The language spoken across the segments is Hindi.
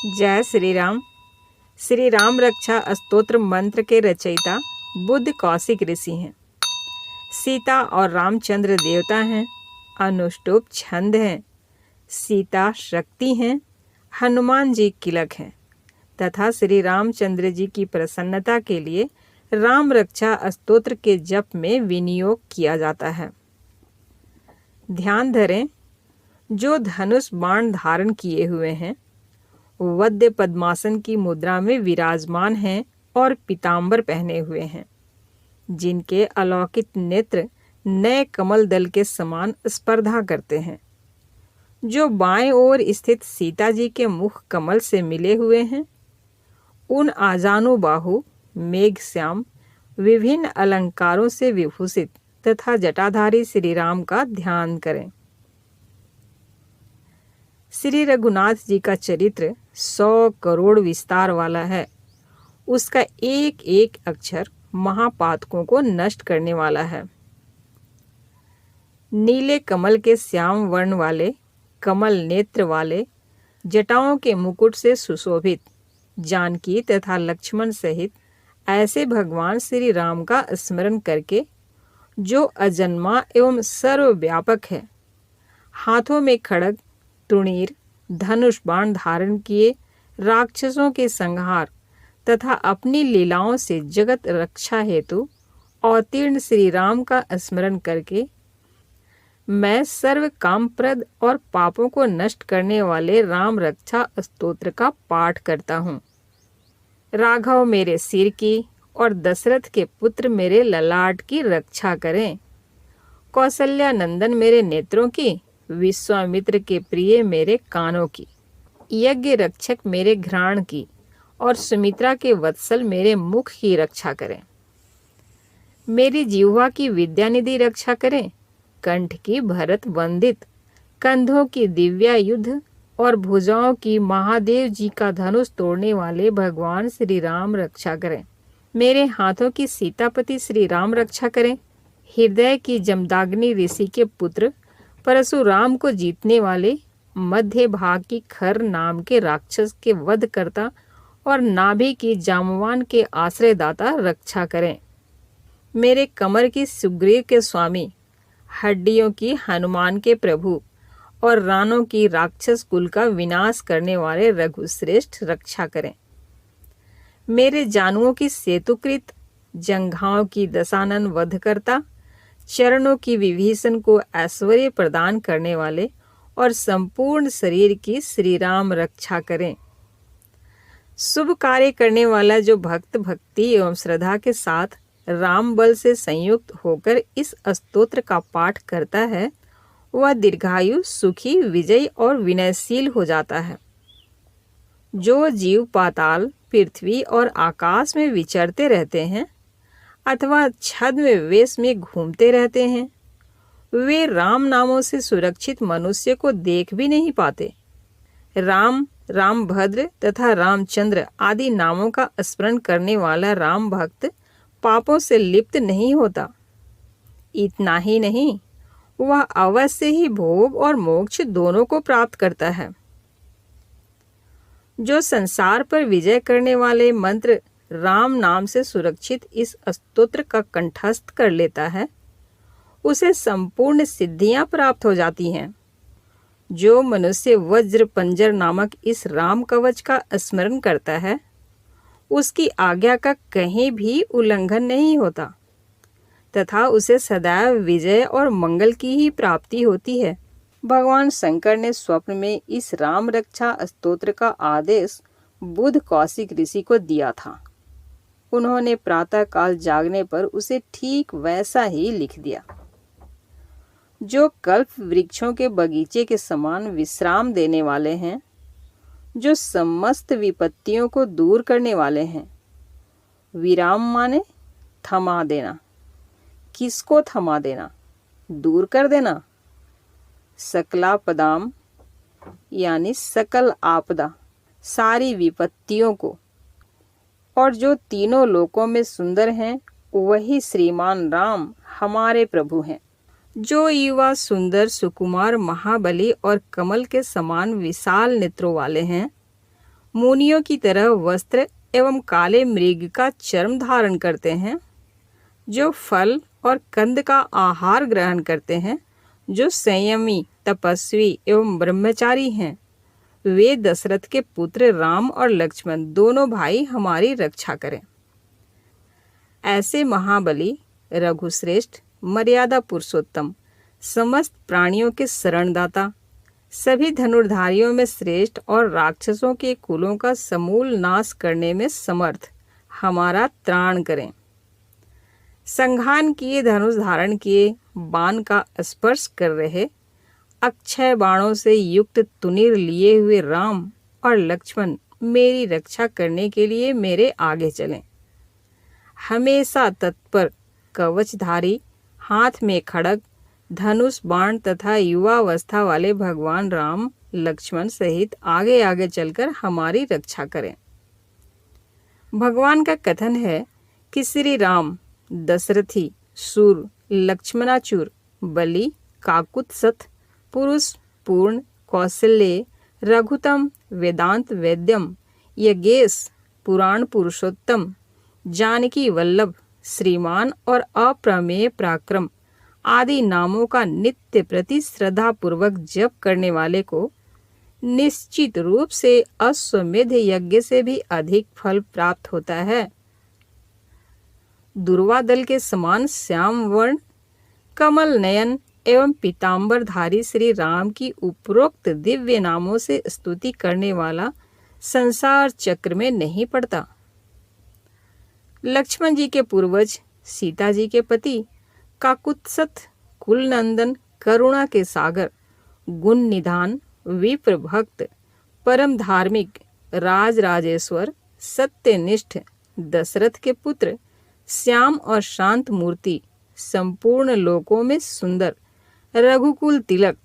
जय श्री राम। श्री राम रक्षा स्तोत्र मंत्र के रचयिता बुद्ध कौशिक ऋषि हैं। सीता और रामचंद्र देवता हैं। अनुष्टुप छंद हैं। सीता शक्ति हैं। हनुमान जी किलक हैं तथा श्री रामचंद्र जी की प्रसन्नता के लिए राम रक्षा स्तोत्र के जप में विनियोग किया जाता है। ध्यान धरें, जो धनुष बाण धारण किए हुए हैं, वद्य पद्मासन की मुद्रा में विराजमान हैं और पीतांबर पहने हुए हैं, जिनके अलौकिक नेत्र नए कमल दल के समान स्पर्धा करते हैं, जो बाएं ओर स्थित सीता जी के मुख कमल से मिले हुए हैं। उन आजानुबाहु मेघश्याम विभिन्न अलंकारों से विभूषित तथा जटाधारी श्री राम का ध्यान करें। श्री रघुनाथ जी का चरित्र 100 करोड़ विस्तार वाला है। उसका एक एक अक्षर महापातकों को नष्ट करने वाला है। नीले कमल के श्याम वर्ण वाले, कमल नेत्र वाले, जटाओं के मुकुट से सुशोभित जानकी तथा लक्ष्मण सहित ऐसे भगवान श्री राम का स्मरण करके, जो अजन्मा एवं सर्वव्यापक है, हाथों में खड्ग, तुणीर, धनुष बाण धारण किए राक्षसों के संहार तथा अपनी लीलाओं से जगत रक्षा हेतु अवतीर्ण श्री राम का स्मरण करके मैं सर्व कामप्रद और पापों को नष्ट करने वाले राम रक्षा स्तोत्र का पाठ करता हूँ। राघव मेरे सिर की और दशरथ के पुत्र मेरे ललाट की रक्षा करें। कौशल्या नंदन मेरे नेत्रों की, विश्वामित्र के प्रिय मेरे कानों की, यज्ञ रक्षक मेरे घ्राण की और सुमित्रा के वत्सल मेरे मुख की रक्षा करें। मेरी जिह्वा की विद्यानिधि रक्षा करें। कंठ की भरत वंदित, कंधों की दिव्यायुध और भुजाओं की महादेव जी का धनुष तोड़ने वाले भगवान श्री राम रक्षा करें। मेरे हाथों की सीतापति श्री राम रक्षा करें। हृदय की जमदाग्नि ऋषि के पुत्र परशुराम को जीतने वाले, मध्य भाग की खर नाम के राक्षस के वध करता और नाभि की जामवान के आश्रयदाता रक्षा करें। मेरे कमर की सुग्रीव के स्वामी, हड्डियों की हनुमान के प्रभु और रानों की राक्षस कुल का विनाश करने वाले रघुश्रेष्ठ रक्षा करें। मेरे जानुओं की सेतुकृत, जंघाओं की दशानन वध करता, चरणों की विभीषण को ऐश्वर्य प्रदान करने वाले और संपूर्ण शरीर की श्री राम रक्षा करें। शुभ कार्य करने वाला जो भक्त भक्ति एवं श्रद्धा के साथ राम बल से संयुक्त होकर इस स्तोत्र का पाठ करता है, वह दीर्घायु, सुखी, विजयी और विनयशील हो जाता है। जो जीव पाताल, पृथ्वी और आकाश में विचरते रहते हैं अथवा छद्म वेश में घूमते रहते हैं, वे राम नामों से सुरक्षित मनुष्य को देख भी नहीं पाते। राम, रामभद्र तथा रामचंद्र आदि नामों का स्मरण करने वाला राम भक्त पापों से लिप्त नहीं होता। इतना ही नहीं, वह अवश्य ही भोग और मोक्ष दोनों को प्राप्त करता है। जो संसार पर विजय करने वाले मंत्र राम नाम से सुरक्षित इस स्तोत्र का कंठस्थ कर लेता है, उसे संपूर्ण सिद्धियां प्राप्त हो जाती हैं। जो मनुष्य वज्र पंजर नामक इस राम कवच का स्मरण करता है, उसकी आज्ञा का कहीं भी उल्लंघन नहीं होता तथा उसे सदैव विजय और मंगल की ही प्राप्ति होती है। भगवान शंकर ने स्वप्न में इस राम रक्षा स्तोत्र का आदेश बुद्ध कौशिक ऋषि को दिया था। उन्होंने प्रातः काल जागने पर उसे ठीक वैसा ही लिख दिया। जो कल्प वृक्षों के बगीचे के समान विश्राम देने वाले हैं, जो समस्त विपत्तियों को दूर करने वाले हैं। विराम माने थमा देना। किसको थमा देना? दूर कर देना। सकलापदाम यानी सकल आपदा, सारी विपत्तियों को। और जो तीनों लोकों में सुंदर हैं, वही श्रीमान राम हमारे प्रभु हैं। जो युवा सुंदर, सुकुमार, महाबली और कमल के समान विशाल नेत्रों वाले हैं, मुनियों की तरह वस्त्र एवं काले मृग का चर्म धारण करते हैं, जो फल और कंद का आहार ग्रहण करते हैं, जो संयमी, तपस्वी एवं ब्रह्मचारी हैं, वे दशरथ के पुत्र राम और लक्ष्मण दोनों भाई हमारी रक्षा करें। ऐसे महाबली, रघुश्रेष्ठ, मर्यादा पुरुषोत्तम, समस्त प्राणियों के शरणदाता, सभी धनुर्धारियों में श्रेष्ठ और राक्षसों के कुलों का समूल नाश करने में समर्थ हमारा त्राण करें। संघान किए, धनुष धारण किए, बाण का स्पर्श कर रहे, अक्षय बाणों से युक्त तुनीर लिए हुए राम और लक्ष्मण मेरी रक्षा करने के लिए मेरे आगे चलें। हमेशा तत्पर, कवचधारी, हाथ में खड्ग, धनुष बाण तथा युवावस्था वाले भगवान राम लक्ष्मण सहित आगे आगे चलकर हमारी रक्षा करें। भगवान का कथन है कि श्री राम दशरथी, सूर, लक्ष्मणाचूर, बलि, काकुत्सथ, पुरुष पूर्ण, कौशल्य, रघुतम, वेदांत वेद्यम, यज्ञेश, पुराण पुरुषोत्तम, जानकी वल्लभ, श्रीमान और अप्रमेय पराक्रम आदि नामों का नित्य प्रति श्रद्धा पूर्वक जप करने वाले को निश्चित रूप से अश्वमेध यज्ञ से भी अधिक फल प्राप्त होता है। दुर्वादल के समान श्याम वर्ण, कमल नयन एवं पीतांबरधारी श्री राम की उपरोक्त दिव्य नामों से स्तुति करने वाला संसार चक्र में नहीं पड़ता। लक्ष्मण जी के पूर्वज, सीता जी के पति, काकुत्सथ, कुलनंदन, करुणा के सागर, गुण निधान, विप्र भक्त, परम धार्मिक, राज राजेश्वर, सत्यनिष्ठ, दशरथ के पुत्र, श्याम और शांत मूर्ति, संपूर्ण लोकों में सुंदर, रघुकुल तिलक,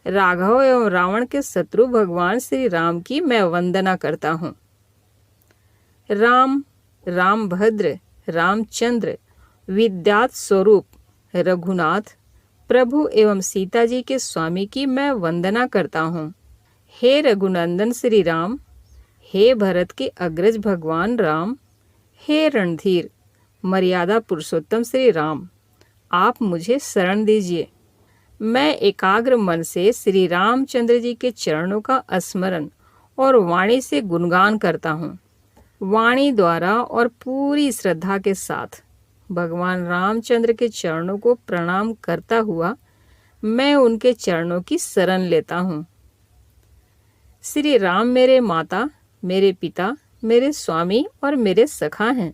राघव एवं रावण के शत्रु भगवान श्री राम की मैं वंदना करता हूँ। राम, रामभद्र, रामचंद्र, विद्यात स्वरूप, रघुनाथ, प्रभु एवं सीता जी के स्वामी की मैं वंदना करता हूँ। हे रघुनंदन श्री राम, हे भरत के अग्रज भगवान राम, हे रणधीर, मर्यादा पुरुषोत्तम श्री राम, आप मुझे शरण दीजिए। मैं एकाग्र मन से श्री रामचंद्र जी के चरणों का स्मरण और वाणी से गुणगान करता हूँ। वाणी द्वारा और पूरी श्रद्धा के साथ भगवान रामचंद्र के चरणों को प्रणाम करता हुआ मैं उनके चरणों की शरण लेता हूँ। श्री राम मेरे माता, मेरे पिता, मेरे स्वामी और मेरे सखा हैं।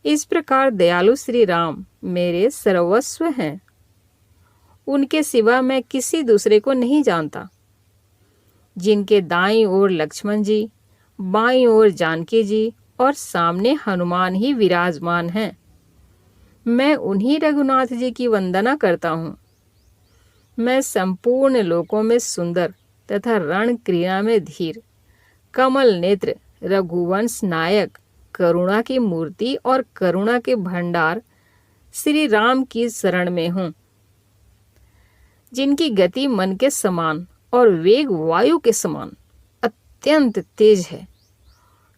इस प्रकार दयालु श्री राम मेरे सर्वस्व हैं। उनके सिवा मैं किसी दूसरे को नहीं जानता। जिनके दाईं ओर लक्ष्मण जी, बाईं ओर जानकी जी और सामने हनुमान ही विराजमान हैं। मैं उन्हीं रघुनाथ जी की वंदना करता हूँ। मैं संपूर्ण लोकों में सुंदर तथा रण क्रिया में धीर, कमल नेत्र, रघुवंश नायक, करुणा की मूर्ति और करुणा के भंडार श्री राम की शरण में हूँ। जिनकी गति मन के समान और वेग वायु के समान अत्यंत तेज है,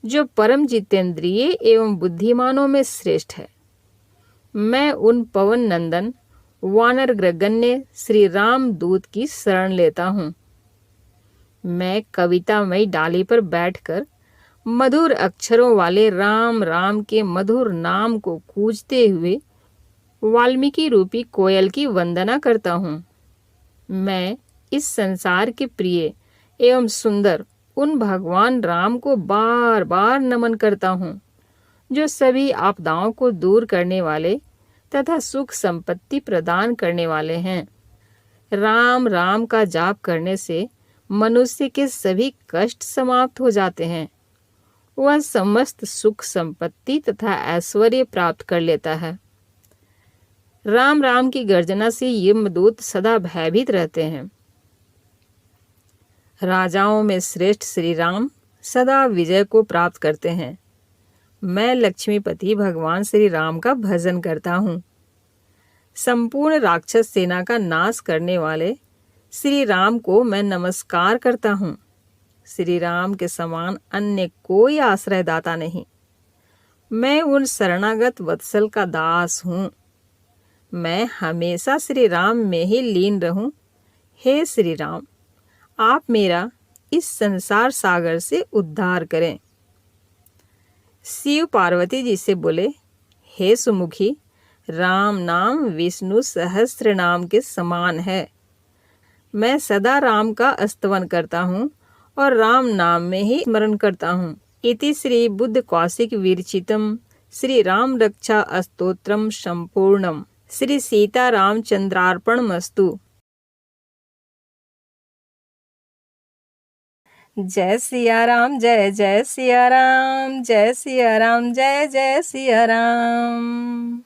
जो परम जितेंद्रिय एवं बुद्धिमानों में श्रेष्ठ है। मैं उन पवन नंदन, वानर ग्रगण्य श्री राम दूत की शरण लेता हूँ। मैं कवितामयी डाली पर बैठकर मधुर अक्षरों वाले राम राम के मधुर नाम को कूजते हुए वाल्मीकि रूपी कोयल की वंदना करता हूँ। मैं इस संसार के प्रिय एवं सुंदर उन भगवान राम को बार बार नमन करता हूँ, जो सभी आपदाओं को दूर करने वाले तथा सुख संपत्ति प्रदान करने वाले हैं। राम राम का जाप करने से मनुष्य के सभी कष्ट समाप्त हो जाते हैं। वह समस्त सुख संपत्ति तथा ऐश्वर्य प्राप्त कर लेता है। राम राम की गर्जना से यमदूत सदा भयभीत रहते हैं। राजाओं में श्रेष्ठ श्री राम सदा विजय को प्राप्त करते हैं। मैं लक्ष्मीपति भगवान श्री राम का भजन करता हूँ। संपूर्ण राक्षस सेना का नाश करने वाले श्री राम को मैं नमस्कार करता हूँ। श्री राम के समान अन्य कोई आश्रयदाता नहीं। मैं उन शरणागत वत्सल का दास हूँ। मैं हमेशा श्री राम में ही लीन रहूं। हे श्री राम, आप मेरा इस संसार सागर से उद्धार करें। शिव पार्वती जी से बोले, हे सुमुखी, राम नाम विष्णु सहस्त्र नाम के समान है। मैं सदा राम का स्तवन करता हूँ और राम नाम में ही स्मरण करता हूँ। इति श्री बुद्ध कौशिक विरचितम श्री राम रक्षा स्तोत्रम संपूर्णम। श्री सीता रामचंद्रार्पणमस्तु। जय सिया राम, जय जय सिया राम, जय सिया राम, जय जय सिया राम।